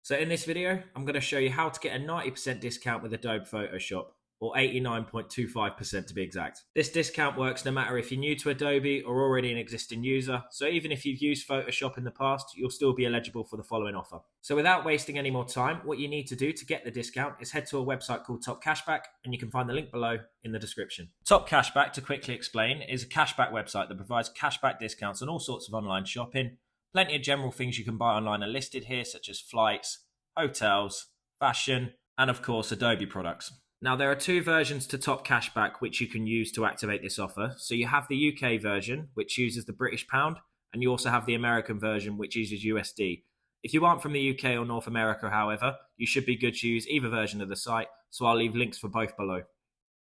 So in this video, I'm going to show you how to get a 90% discount with Adobe Photoshop, or 89.25% to be exact. This discount works no matter if you're new to Adobe or already an existing user, so even if you've used Photoshop in the past, you'll still be eligible for the following offer. So without wasting any more time, what you need to do to get the discount is head to a website called TopCashback, and you can find the link below in the description. TopCashback, to quickly explain, is a cashback website that provides cashback discounts on all sorts of online shopping. Plenty of general things you can buy online are listed here, such as flights, hotels, fashion, and of course Adobe products. Now there are two versions to Top Cashback which you can use to activate this offer. So you have the UK version, which uses the British pound, and you also have the American version, which uses USD. If you aren't from the UK or North America, however, you should be good to use either version of the site, so I'll leave links for both below.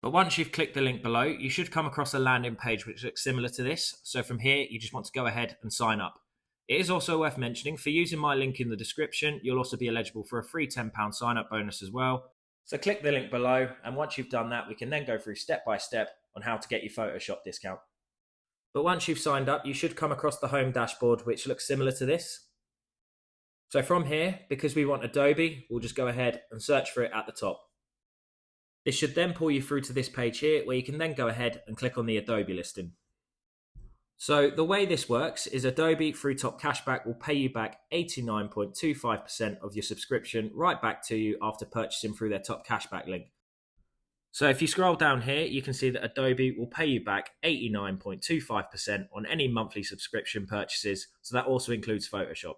But once you've clicked the link below, you should come across a landing page which looks similar to this. So from here, you just want to go ahead and sign up. It is also worth mentioning, for using my link in the description, you'll also be eligible for a free £10 sign up bonus as well. So click the link below, and once you've done that, we can then go through step by step on how to get your Photoshop discount. But once you've signed up, you should come across the home dashboard, which looks similar to this. So from here, because we want Adobe, we'll just go ahead and search for it at the top. This should then pull you through to this page here, where you can then go ahead and click on the Adobe listing. So the way this works is Adobe through Top Cashback will pay you back 89.25% of your subscription right back to you after purchasing through their Top Cashback link. So if you scroll down here, you can see that Adobe will pay you back 89.25% on any monthly subscription purchases, so that also includes Photoshop.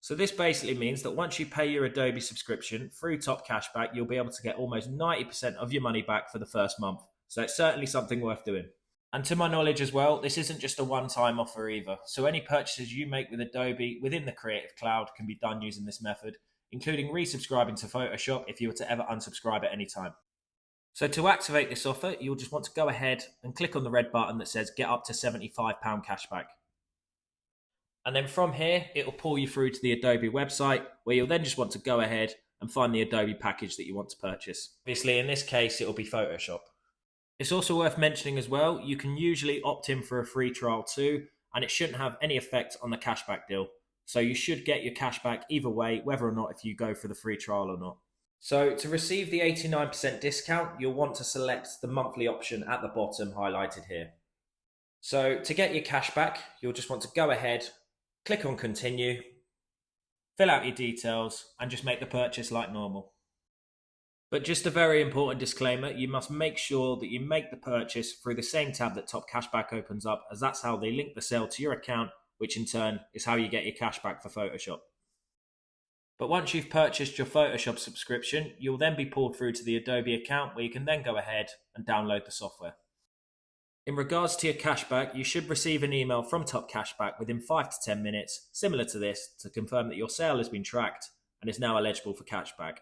So this basically means that once you pay your Adobe subscription through Top Cashback, you'll be able to get almost 90% of your money back for the first month. So it's certainly something worth doing. And to my knowledge as well, this isn't just a one-time offer either. So any purchases you make with Adobe within the Creative Cloud can be done using this method, including resubscribing to Photoshop if you were to ever unsubscribe at any time. So to activate this offer, you'll just want to go ahead and click on the red button that says get up to £75 cashback. And then from here, it will pull you through to the Adobe website, where you'll then just want to go ahead and find the Adobe package that you want to purchase. Obviously, in this case, it will be Photoshop. It's also worth mentioning as well, you can usually opt in for a free trial too, and it shouldn't have any effect on the cashback deal. So you should get your cashback either way, whether or not if you go for the free trial or not. So to receive the 89% discount, you'll want to select the monthly option at the bottom highlighted here. So to get your cashback, you'll just want to go ahead, click on continue, fill out your details, and just make the purchase like normal. But just a very important disclaimer, you must make sure that you make the purchase through the same tab that Top Cashback opens up, as that's how they link the sale to your account, which in turn is how you get your cashback for Photoshop. But once you've purchased your Photoshop subscription, you'll then be pulled through to the Adobe account, where you can then go ahead and download the software. In regards to your cashback, you should receive an email from Top Cashback within 5 to 10 minutes, similar to this, to confirm that your sale has been tracked and is now eligible for cashback.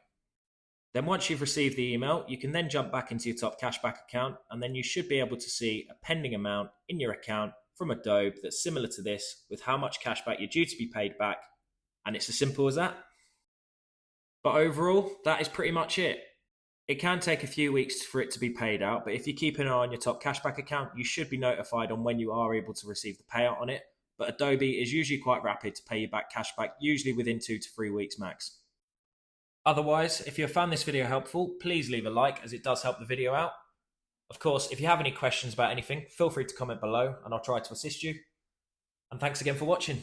Then once you've received the email, you can then jump back into your Top Cashback account, and then you should be able to see a pending amount in your account from Adobe that's similar to this, with how much cashback you're due to be paid back, and it's as simple as that. But overall, that is pretty much it. It can take a few weeks for it to be paid out, but if you keep an eye on your Top Cashback account, you should be notified on when you are able to receive the payout on it. But Adobe is usually quite rapid to pay you back cashback, usually within 2 to 3 weeks max. Otherwise, if you have found this video helpful, please leave a like, as it does help the video out. Of course, if you have any questions about anything, feel free to comment below and I'll try to assist you. And thanks again for watching.